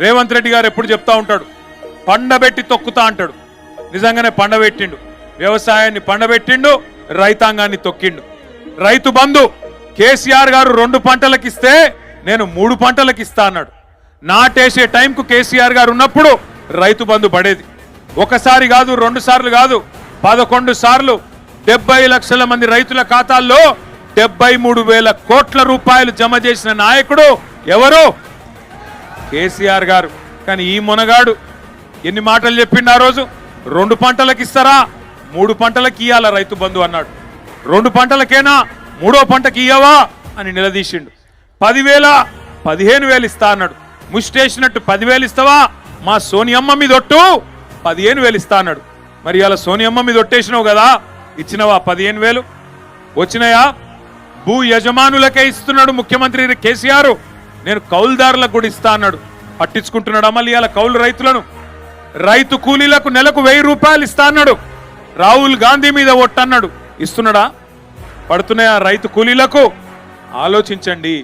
రేవంత్ రెడ్డి గారు ఎప్పుడు చెప్తా ఉంటాడు, పండబెట్టి తొక్కుతా అంటాడు. నిజంగానే పండబెట్టిండు, వ్యవసాయాన్ని పండబెట్టిండు, రైతాంగాన్ని తొక్కిండు. రైతు బంధు కేసీఆర్ గారు 2 పంటలకు ఇస్తే నేను 3 పంటలకు ఇస్తా అన్నాడు. నాటేసే టైంకు కేసీఆర్ గారు ఉన్నప్పుడు రైతు బంధు పడేది. ఒకసారి కాదు, 2 సార్లు కాదు, 11 సార్లు 70 లక్షల మంది రైతుల ఖాతాల్లో 73,000 కోట్ల రూపాయలు జమ చేసిన నాయకుడు ఎవరు? కేసీఆర్ గారు. కానీ ఈ మునగాడు ఎన్ని మాటలు చెప్పిండు ఆ రోజు, 2 పంటలకు ఇస్తారా, 3 పంటలకు ఇయ్యాల రైతు బంధు అన్నాడు. 2 పంటలకేనా, 3వ పంటకి ఇయ్యవా అని నిలదీసిండు. 10,000 15,000 ఇస్తా అన్నాడు. ముష్టేసినట్టు 10,000 ఇస్తావా, మా సోనియమ్మ మీద ఒట్టు 15,000 ఇస్తా అన్నాడు. మరి ఇలా సోనియమ్మ మీద ఒట్టేసినావు కదా, ఇచ్చినవా 15,000? వచ్చినాయా? భూ యజమానులకే ఇస్తున్నాడు ముఖ్యమంత్రి కేసీఆర్. నేను కౌలుదారులకు కూడా ఇస్తా అన్నాడు. పట్టించుకుంటున్నాడు మళ్ళీ ఇలా కౌలు రైతులను. రైతు కూలీలకు నెలకు 1000 రూపాయలు ఇస్తా అన్నాడు. రాహుల్ గాంధీ మీద ఒట్టన్నాడు. ఇస్తున్నాడా? పడుతున్నాయా రైతు కూలీలకు? ఆలోచించండి.